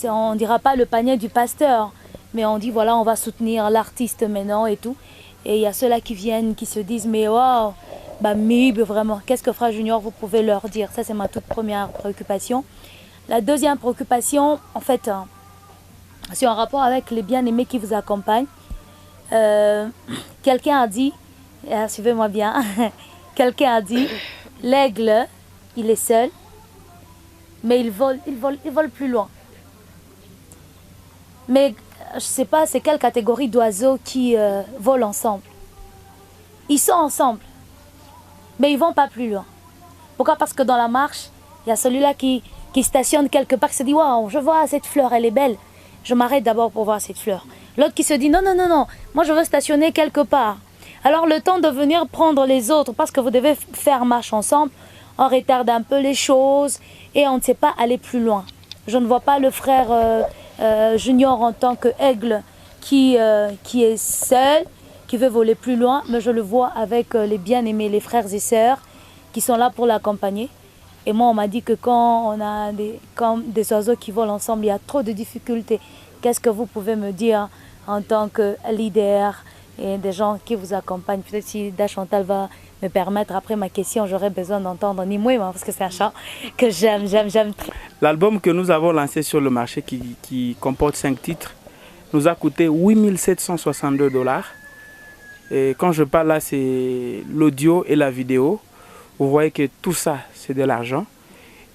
on ne dira pas le panier du pasteur, mais on dit voilà, on va soutenir l'artiste maintenant et tout. Et il y a ceux-là qui viennent, qui se disent mais waouh, bah Mib, vraiment, qu'est-ce que Frère Junior vous pouvez leur dire? Ça c'est ma toute première préoccupation. La deuxième préoccupation, en fait, c'est en rapport avec les bien-aimés qui vous accompagnent. Quelqu'un a dit, suivez-moi bien, quelqu'un a dit, l'aigle, il est seul, mais il vole plus loin. Mais je ne sais pas c'est quelle catégorie d'oiseaux qui volent ensemble. Ils sont ensemble, mais ils ne vont pas plus loin. Pourquoi? Parce que dans la marche, il y a celui-là qui stationne quelque part, qui se dit « Waouh, je vois cette fleur, elle est belle. Je m'arrête d'abord pour voir cette fleur. » L'autre qui se dit « Non, non, non, non, moi je veux stationner quelque part. » Alors le temps de venir prendre les autres, parce que vous devez faire marche ensemble, on retarde un peu les choses et on ne sait pas aller plus loin. Je ne vois pas le frère Junior en tant qu'aigle qui est seul, qui veut voler plus loin, mais je le vois avec les bien-aimés, les frères et sœurs qui sont là pour l'accompagner. Et moi, on m'a dit que quand on a des oiseaux qui volent ensemble, il y a trop de difficultés. Qu'est-ce que vous pouvez me dire en tant que leader et des gens qui vous accompagnent? Peut-être si Dachantal va me permettre, après ma question, j'aurais besoin d'entendre Nimoué, parce que c'est un chant que j'aime. L'album que nous avons lancé sur le marché qui comporte 5 titres, nous a coûté 8 762 $. Et quand je parle là, c'est l'audio et la vidéo. Vous voyez que tout ça, c'est de l'argent.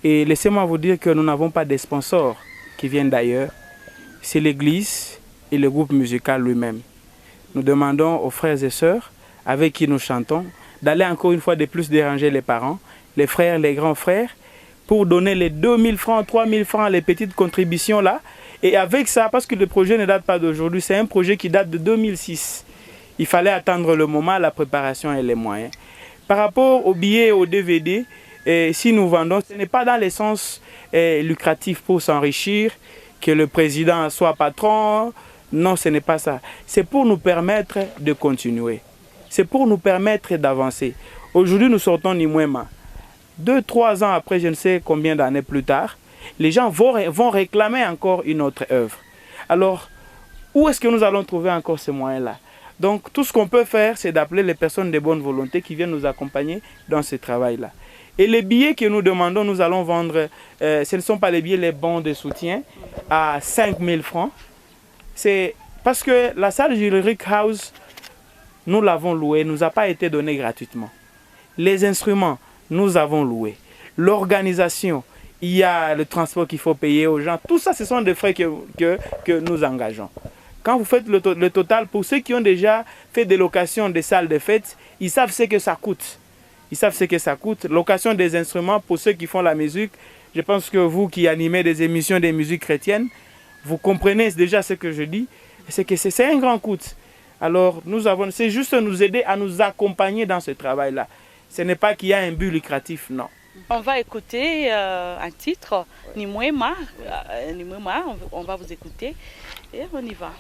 Et laissez-moi vous dire que nous n'avons pas de sponsors qui viennent d'ailleurs. C'est l'église et le groupe musical lui-même. Nous demandons aux frères et sœurs avec qui nous chantons d'aller encore une fois de plus déranger les parents, les frères, les grands frères, pour donner les 2000 francs, 3000 francs, les petites contributions là. Et avec ça, parce que le projet ne date pas d'aujourd'hui, c'est un projet qui date de 2006. Il fallait attendre le moment, la préparation et les moyens. Par rapport aux billets et aux DVD, si nous vendons, ce n'est pas dans le sens lucratif pour s'enrichir, que le président soit patron. Non, ce n'est pas ça. C'est pour nous permettre de continuer. C'est pour nous permettre d'avancer. Aujourd'hui, nous sortons Nimwema. 2-3 ans après, je ne sais combien d'années plus tard, les gens vont réclamer encore une autre œuvre. Alors, où est-ce que nous allons trouver encore ces moyens-là? Donc, tout ce qu'on peut faire, c'est d'appeler les personnes de bonne volonté qui viennent nous accompagner dans ce travail-là. Et les billets que nous demandons, nous allons vendre, ce ne sont pas les billets, les bons de soutien, à 5 000 francs. C'est parce que la salle Ulrich House, nous l'avons louée, nous a pas été donnée gratuitement. Les instruments, nous avons loué. L'organisation, il y a le transport qu'il faut payer aux gens. Tout ça, ce sont des frais que nous engageons. Quand vous faites le total, pour ceux qui ont déjà fait des locations des salles de fête, ils savent ce que ça coûte. Ils savent ce que ça coûte. Location des instruments, pour ceux qui font la musique, je pense que vous qui animez des émissions de musique chrétienne, vous comprenez déjà ce que je dis. C'est que c'est un grand coût. Alors, c'est juste nous aider à nous accompagner dans ce travail-là. Ce n'est pas qu'il y a un but lucratif, non. On va écouter un titre, Nimwema. On va vous écouter et on y va.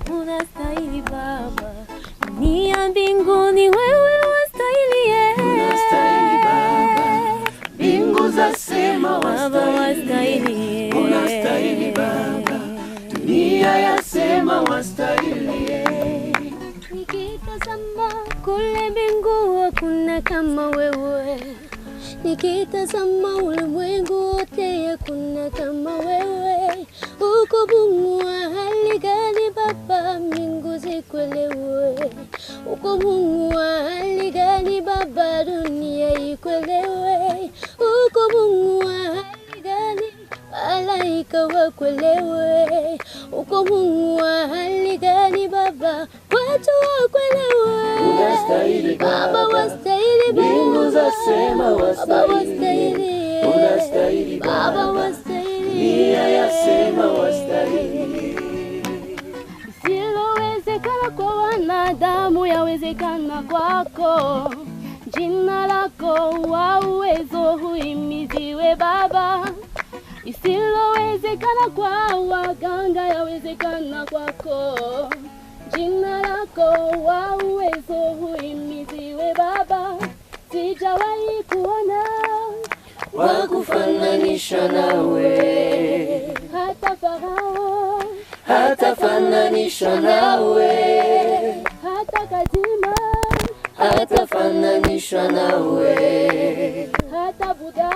Unastahili Baba, dunia mbinguni wewe wastahili, unastahili Baba, mbingu zasema wastahili, unastahili Baba, dunia yasema wastahili. Nikitazama kule mbingu hakuna kama wewe, nikitazama ulimwengu wote hakuna kama wewe. Uko Mungu wa hali gani Baba, mbingu zikuelewe. Uko Mungu wa hali gani Baba, dunia ikuelewe. Uko Mungu wa hali gani, malaika wakuelewe. Uko Mungu wa hali gani Baba, watu wakuelewe. Unastahili Baba, wastahili Baba, mbingu zasema wastahili, unastahili Baba, wastahili, dunia yasema wastahili. Isilowezekana kwa wanadamu yawezekana kwako. Jina lako wa uwezo huimidiwe Baba. Isilowezekana kwa waganga yawezekana kwako. Jina lako wa uwezo huimidiwe Baba. Sijawahi kuona wakufananisha nawe, hata Farao hatafananisha nawe, hata Kadima hatafananisha nawe, hata Buddha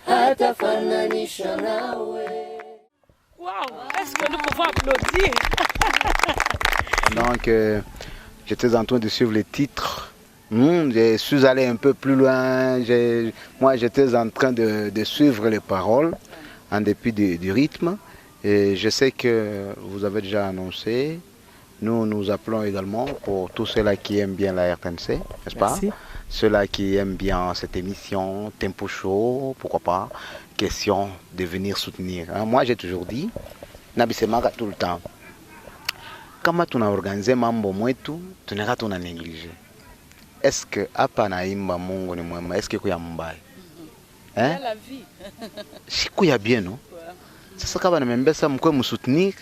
hatafananisha nawe. Waouh, est-ce que nous pouvons applaudir? Donc, j'étais en train de suivre les titres. Je suis allé un peu plus loin. Moi, j'étais en train de suivre les paroles en dépit du rythme. Et je sais que vous avez déjà annoncé. Nous appelons également pour tous ceux-là qui aiment bien la RTNC, n'est-ce pas? Ceux-là qui aiment bien cette émission, Tempo Show, pourquoi pas, question de venir soutenir. Moi, j'ai toujours dit, Nabisemaka tout le temps. Kama tunaorganize mambo mwetu, tunaka tunaneglige. Est-ce que hapa naimba Mungu ni mwema, est-ce que kuya mbaya? La vie. Siku ya bien, no? Sasa kama nimembesa mkwe msoutenir,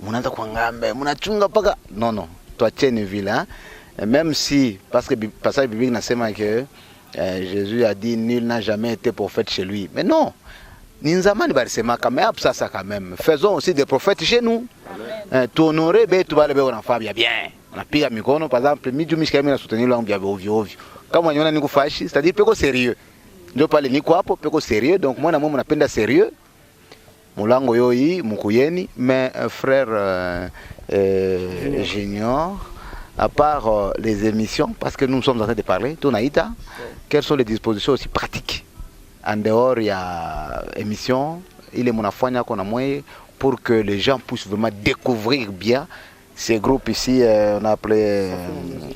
munaanza kuangambe, munachunga paka. Non, tuacheni vile, hein? Même si, parce que le passage biblique nasema que Jésus a dit nul n'a jamais été prophète chez lui. Mais non. Ninzamani barisema kama hapo sasa quand même. Faisons aussi des prophètes chez nous. Tu honorer be tu va le on en bien. napiga mikono par exemple miju mishika mimi na soutenir langu vya ovyo ovyo kama niona niko fashi c'est-à-dire peko sérieux ndio pale niko hapo peko sérieux donc moi na mimi napenda sérieux mulango yoi mukuyeni mais frère Junior à part les émissions parce que nous sommes en train de parler tunaita quelles sont les dispositions aussi pratiques en dehors il y a émission ile munafanya kona mwe pour que les gens puissent vraiment découvrir bien ces groupes ici on a appelé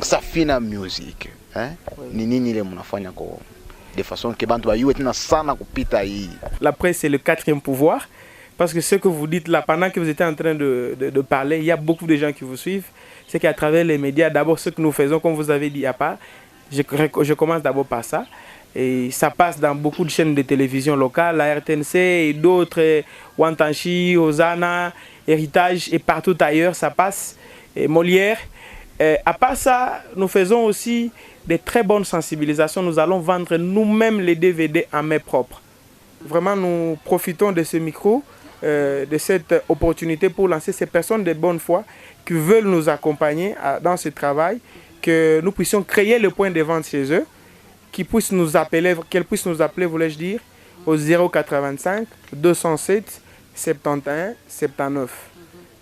Safina Music hein ni nini ile munafanya ko de façon que bantu bayue tena sana kupita hii. La presse c'est le quatrième pouvoir parce que ce que vous dites là pendant que vous étiez en train de parler, il y a beaucoup de gens qui vous suivent. C'est qu'à travers les médias, d'abord ce que nous faisons, comme vous avez dit à part, je commence d'abord par ça. Et ça passe dans beaucoup de chaînes de télévision locales, la RTNC et d'autres, Wantanchi, Hosanna, Héritage et partout ailleurs, ça passe. Et Molière. À part ça, nous faisons aussi des très bonnes sensibilisations. Nous allons vendre nous-mêmes les DVD en main propre. Vraiment, nous profitons de ce micro, de cette opportunité pour lancer ces personnes de bonne foi qui veulent nous accompagner dans ce travail, que nous puissions créer le point de vente chez eux, qu'elles puissent nous appeler, voulais-je dire, au 085 207 71 79.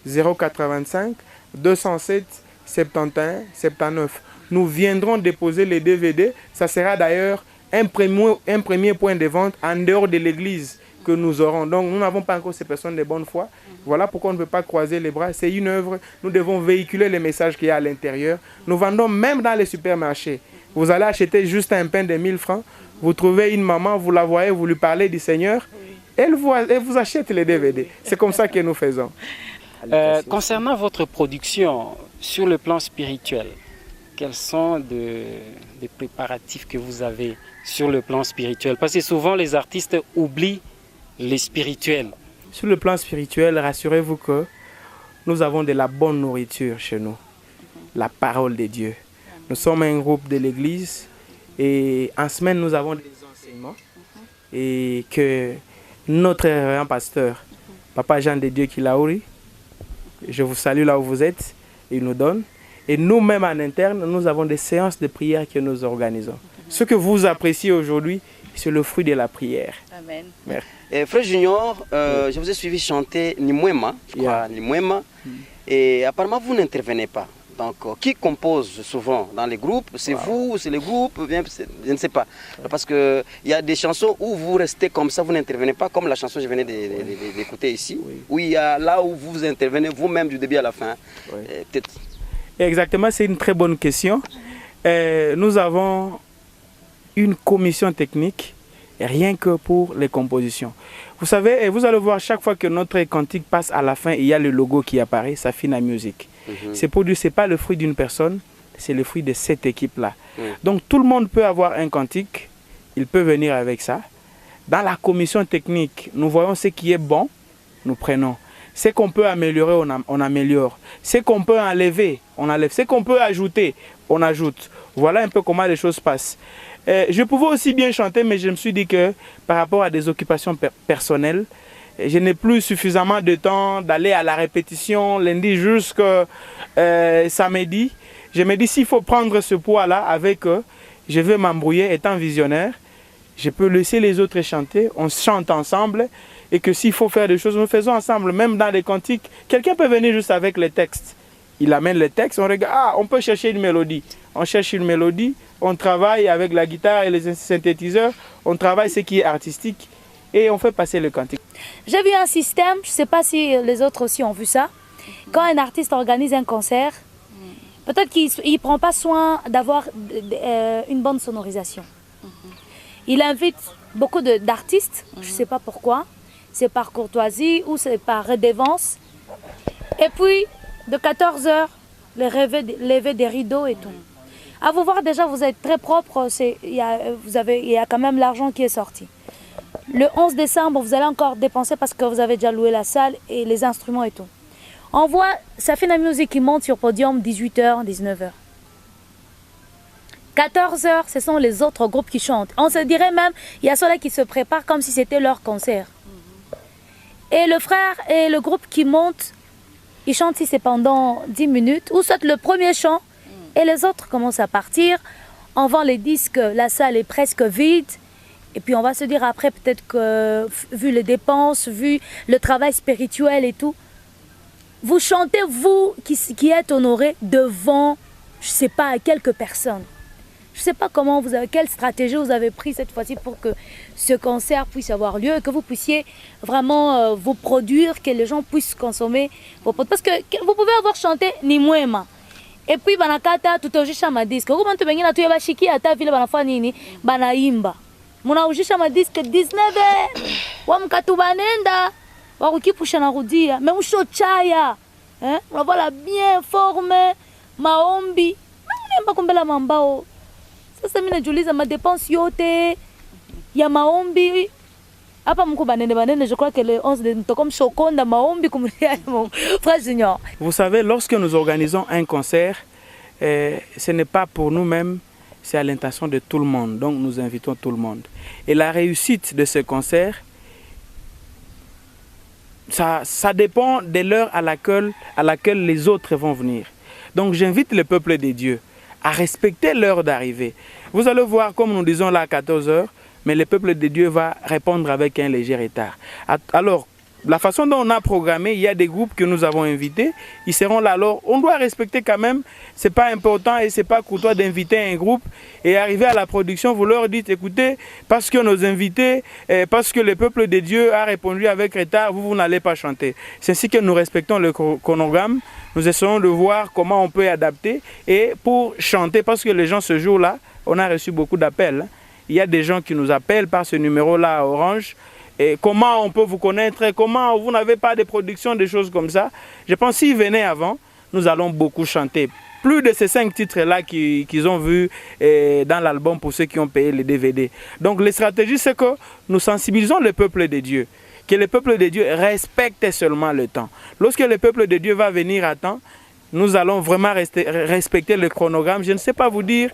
085 207 71 79. Nous viendrons déposer les DVD. Ça sera d'ailleurs un premier point de vente en dehors de l'église que nous aurons. Donc nous n'avons pas encore ces personnes de bonne foi. Voilà pourquoi on ne peut pas croiser les bras. C'est une œuvre. Nous devons véhiculer les messages qu'il y a à l'intérieur. Nous vendons même dans les supermarchés. Vous allez acheter juste un pain de 1000 francs. Vous trouvez une maman, vous la voyez, vous lui parlez du Seigneur. Elle vous achète les DVD. C'est comme ça que nous faisons. Concernant votre production sur le plan spirituel, quels sont les préparatifs que vous avez sur le plan spirituel? Parce que souvent les artistes oublient les spirituels. Sur le plan spirituel, rassurez-vous que nous avons de la bonne nourriture chez nous. La parole de Dieu. Nous sommes un groupe de l'église et en semaine nous avons des enseignements et que notre révérend pasteur, Papa Jean de Dieu Kilaouri, je vous salue là où vous êtes, il nous donne. Et nous-mêmes en interne, nous avons des séances de prière que nous organisons. Ce que vous appréciez aujourd'hui, c'est le fruit de la prière. Amen. Merci. Frère Junior, je vous ai suivi chanter Nimwema, je crois, Nimwema, et apparemment vous n'intervenez pas. Donc, qui compose souvent dans les groupes? C'est vous, c'est les groupes, je ne sais pas. Parce qu'il y a des chansons où vous restez comme ça, vous n'intervenez pas, comme la chanson que je venais d'écouter ici, où il y a là où vous intervenez vous-même du début à la fin. Peut-être. Exactement, c'est une très bonne question. Nous avons une commission technique, rien que pour les compositions. Vous savez, vous allez voir, chaque fois que notre cantique passe à la fin, il y a le logo qui apparaît, Safina Music. C'est pour dire, ce n'est pas le fruit d'une personne, c'est le fruit de cette équipe-là. Donc tout le monde peut avoir un cantique, il peut venir avec ça. Dans la commission technique, nous voyons ce qui est bon, nous prenons. Ce qu'on peut améliorer, on améliore. Ce qu'on peut enlever, on enlève. Ce qu'on peut ajouter, on ajoute. Voilà un peu comment les choses passent. Je pouvais aussi bien chanter, mais je me suis dit que par rapport à des occupations personnelles, je n'ai plus suffisamment de temps d'aller à la répétition lundi jusqu'à samedi. Je me dis, s'il faut prendre ce poids-là avec eux, je vais m'embrouiller étant visionnaire. Je peux laisser les autres chanter, on chante ensemble. Et que s'il faut faire des choses, nous faisons ensemble, même dans les cantiques. Quelqu'un peut venir juste avec les textes. Il amène les textes, on regarde, on peut chercher une mélodie. On cherche une mélodie, on travaille avec la guitare et les synthétiseurs, on travaille ce qui est artistique et on fait passer le cantique. J'ai vu un système, je ne sais pas si les autres aussi ont vu ça. Quand un artiste organise un concert, peut-être qu'il ne prend pas soin d'avoir une bonne sonorisation. Il invite beaucoup d'artistes, je ne sais pas pourquoi. C'est par courtoisie ou c'est par redevance. Et puis, de 14h, lever des rideaux et tout. À vous voir, déjà, vous êtes très propre. Il y a quand même l'argent qui est sorti. Le 11 décembre, vous allez encore dépenser parce que vous avez déjà loué la salle et les instruments et tout. On voit Safina Music qui monte sur podium 18h, 19h. 14h, ce sont les autres groupes qui chantent. On se dirait même, il y a ceux-là qui se préparent comme si c'était leur concert. Et le frère et le groupe qui monte ils chantent si c'est pendant 10 minutes, ou soit le premier chant, et les autres commencent à partir. On vend les disques, la salle est presque vide. Et puis on va se dire après, peut-être que vu les dépenses, vu le travail spirituel et tout, vous chantez, vous qui êtes honoré devant, je ne sais pas, quelques personnes. Je ne sais pas quelle stratégie vous avez pris cette fois-ci pour que ce concert puisse avoir lieu et que vous puissiez vraiment vous produire, que les gens puissent consommer vos produits. Parce que vous pouvez avoir chanté Nimwema. Et puis, banakata, tout ujisha madiske. Huko bantu bengine tu yabashiki ata vile banafanya nini, banaimba. Muna ujisha madiske 19 wa mkatu banenda wa kukipusha na rudia. Mais usho chaya. On voit la bien formée, maombi. Mba kumbela mambao. Sasa mimi najiuliza madepense yote ya maombi. Hapa mko banene, je crois que le 11 de comme chokonda maombi kumulia mon frère Junior. Vous savez, lorsque nous organisons un concert, ce n'est pas pour nous-mêmes, c'est à l'intention de tout le monde. Donc nous invitons tout le monde. Et la réussite de ce concert, ça dépend de l'heure à laquelle les autres vont venir. Donc j'invite le peuple de Dieu à respecter l'heure d'arrivée. Vous allez voir, comme nous disons là à 14 h, mais le peuple de Dieu va répondre avec un léger retard. Alors, la façon dont on a programmé, il y a des groupes que nous avons invités, ils seront là. Alors, on doit respecter quand même, c'est pas important et c'est pas courtois d'inviter un groupe et arriver à la production, vous leur dites, écoutez, parce que nos invités, parce que le peuple de Dieu a répondu avec retard, vous n'allez pas chanter. C'est ainsi que nous respectons le chronogramme, nous essayons de voir comment on peut adapter et pour chanter, parce que les gens ce jour-là, on a reçu beaucoup d'appels. Il y a des gens qui nous appellent par ce numéro-là à Orange. Et comment on peut vous connaître, comment vous n'avez pas de production, des choses comme ça. Je pense s'ils venaient avant, nous allons beaucoup chanter. Plus de ces 5 titres-là qu'ils ont vus dans l'album pour ceux qui ont payé les DVD. Donc les stratégies, c'est que nous sensibilisons le peuple de Dieu. Que le peuple de Dieu respecte seulement le temps. Lorsque le peuple de Dieu va venir à temps, nous allons vraiment respecter le chronogramme. Je ne sais pas vous dire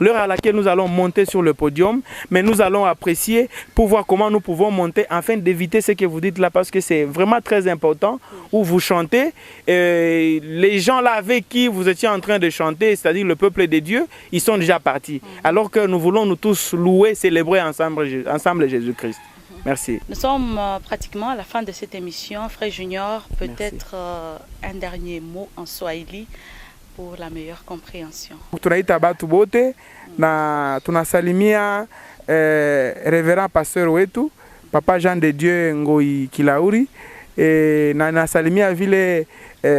l'heure à laquelle nous allons monter sur le podium, mais nous allons apprécier pour voir comment nous pouvons monter afin d'éviter ce que vous dites là, parce que c'est vraiment très important, où vous chantez, les gens là avec qui vous étiez en train de chanter, c'est-à-dire le peuple de Dieu, ils sont déjà partis, alors que nous voulons nous tous louer, célébrer ensemble Jésus-Christ. Merci. Nous sommes pratiquement à la fin de cette émission. Frère Junior, peut-être un dernier mot en Swahili pour la meilleure compréhension. Tunaita batu bote na tunasalimia reverend pasteur wetu Papa Jean de Dieu Ngoi Kilauri na nasalimia vile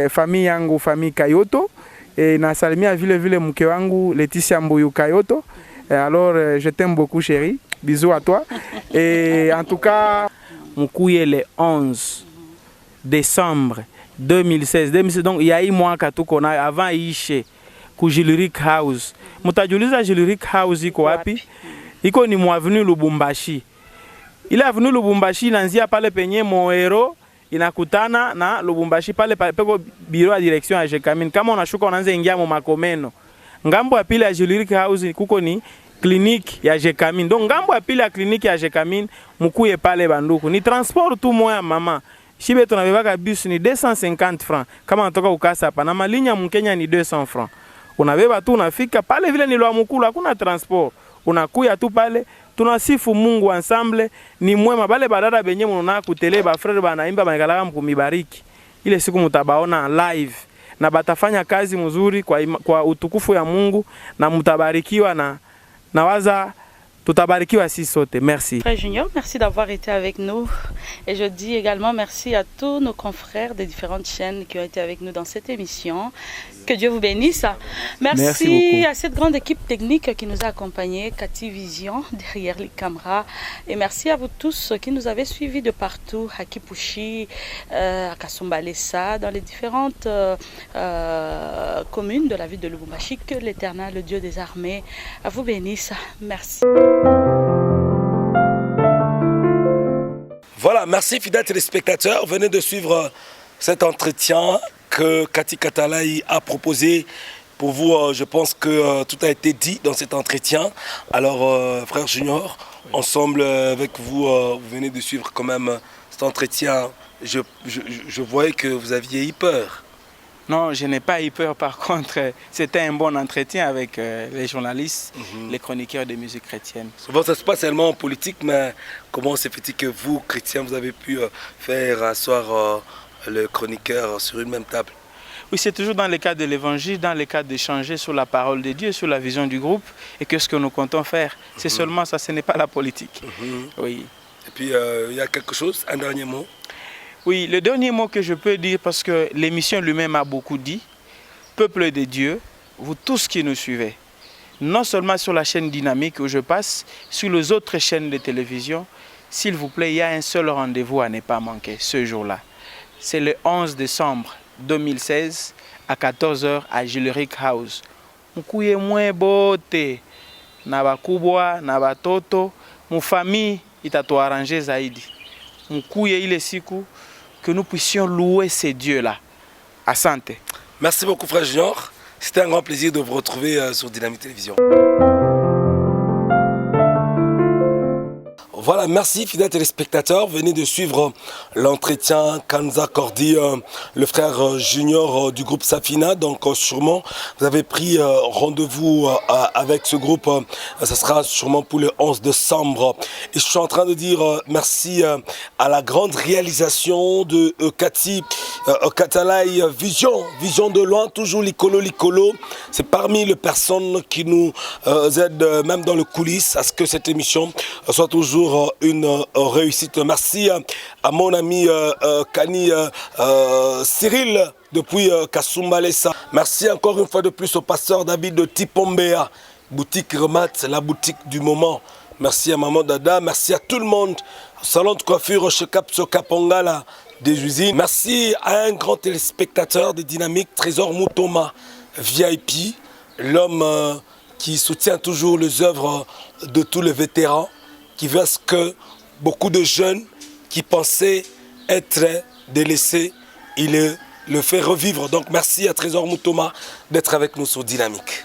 famille yangu famille Kayoto nasalimia vile mke wangu Laetitia Mbuyu Kayoto. Alors je t'aime beaucoup chérie. Bisous à toi. Et en tout cas, Moukouye le 11 décembre 2016, donc il y a eu mois qu'on a avant Ishe ku Jiluric House. Mutajuliza Jiluric House iko wapi? Iko ni mwavenu Lubumbashi. Ile avenue Lubumbashi inaanzia pale penye Moero inakutana na Lubumbashi pale peko biro ya direction ya Jekamine. Kama unashuka unaanza ingia mu Makomeno. Ngambo ya pili ya Jiluric House kuko ni clinique ya Jekamine. Donc ngambo ya pili ya clinique ya Jekamine mukuye pale banduku. Ni transport tu moya mama. Shibe tunabebaka bus ni 250 francs. Kama unatoka ukasa hapa na malinya mkenya ni 200 francs. Unabeba tu unafika pale vile ni lwa mukulu, hakuna transport. Unakuya tu pale, tunasifu Mungu ensemble, ni mwema. Bale badada benye mnaona kutele ba frère banaimba banakalaka mkumibariki. Ile siku mtabaona live na batafanya kazi mzuri kwa utukufu ya Mungu na mtabarikiwa na waza tutabarikiwa sisi sote. Merci. Frère Junior, merci d'avoir été avec nous. Et je dis également merci à tous nos confrères des différentes chaînes qui ont été avec nous dans cette émission. Que Dieu vous bénisse. Merci à cette grande équipe technique qui nous a accompagnés, Cathy Vision, derrière les caméras. Et merci à vous tous qui nous avez suivis de partout, à Kipushi, à Kasumbalesa, dans les différentes communes de la ville de Lubumbashi. Que l'Éternel, le Dieu des armées, vous bénisse. Merci. Voilà, merci fidèles téléspectateurs. Venez de suivre cet entretien que Cathy Katalaï a proposé pour vous. Je pense que tout a été dit dans cet entretien. Alors, frère Junior, ensemble avec vous, vous venez de suivre quand même cet entretien. Je voyais que vous aviez eu peur. Non, je n'ai pas eu peur. Par contre, c'était un bon entretien avec les journalistes, les chroniqueurs de musique chrétienne. Souvent, ça se passe seulement en politique, mais comment se fait-il que vous, chrétiens, vous avez pu faire asseoir le chroniqueur sur une même table? Oui, c'est toujours dans le cadre de l'évangile, dans le cadre d'échanger sur la parole de Dieu, sur la vision du groupe et que ce que nous comptons faire. C'est seulement ça, ce n'est pas la politique. Oui. Et puis, il y a quelque chose, un dernier mot? Oui, le dernier mot que je peux dire, parce que l'émission lui-même a beaucoup dit, peuple de Dieu, vous tous qui nous suivez, non seulement sur la chaîne Dynamique où je passe, sur les autres chaînes de télévision, s'il vous plaît, il y a un seul rendez-vous à ne pas manquer ce jour-là. C'est le 11 décembre 2016 à 14h à Gileric House. Mkuye mwe bote na bakubwa na batoto mu famille itatuarranger zaidi. Mkuye ile siku que nous puissions louer ces dieux-là. Asante. Merci beaucoup frère Junior. C'était un grand plaisir de vous retrouver sur Dynamique Télévision. Voilà, merci fidèles téléspectateurs. Venez de suivre l'entretien qu'a nous accordé le frère Junior du groupe Safina. Donc sûrement, vous avez pris rendez-vous avec ce groupe. Ça sera sûrement pour le 11 décembre. Et je suis en train de dire merci à la grande réalisation de Cathy Katalai Vision de loin, toujours l'icolo. C'est parmi les personnes qui nous aident, même dans les coulisses, à ce que cette émission soit toujours une réussite. Merci à mon ami Kani Cyril depuis Kasumbalesa. Merci encore une fois de plus au pasteur David de Tipombea, boutique Remat, la boutique du moment. Merci à Maman Dada, merci à tout le monde. Salon de coiffure chez Capso Kapongala des usines. Merci à un grand téléspectateur de Dynamique, Trésor Moutoma, VIP, l'homme qui soutient toujours les œuvres de tous les vétérans, qui veut à ce que beaucoup de jeunes qui pensaient être délaissés, il le fait revivre. Donc merci à Trésor Moutoma d'être avec nous sur Dynamique.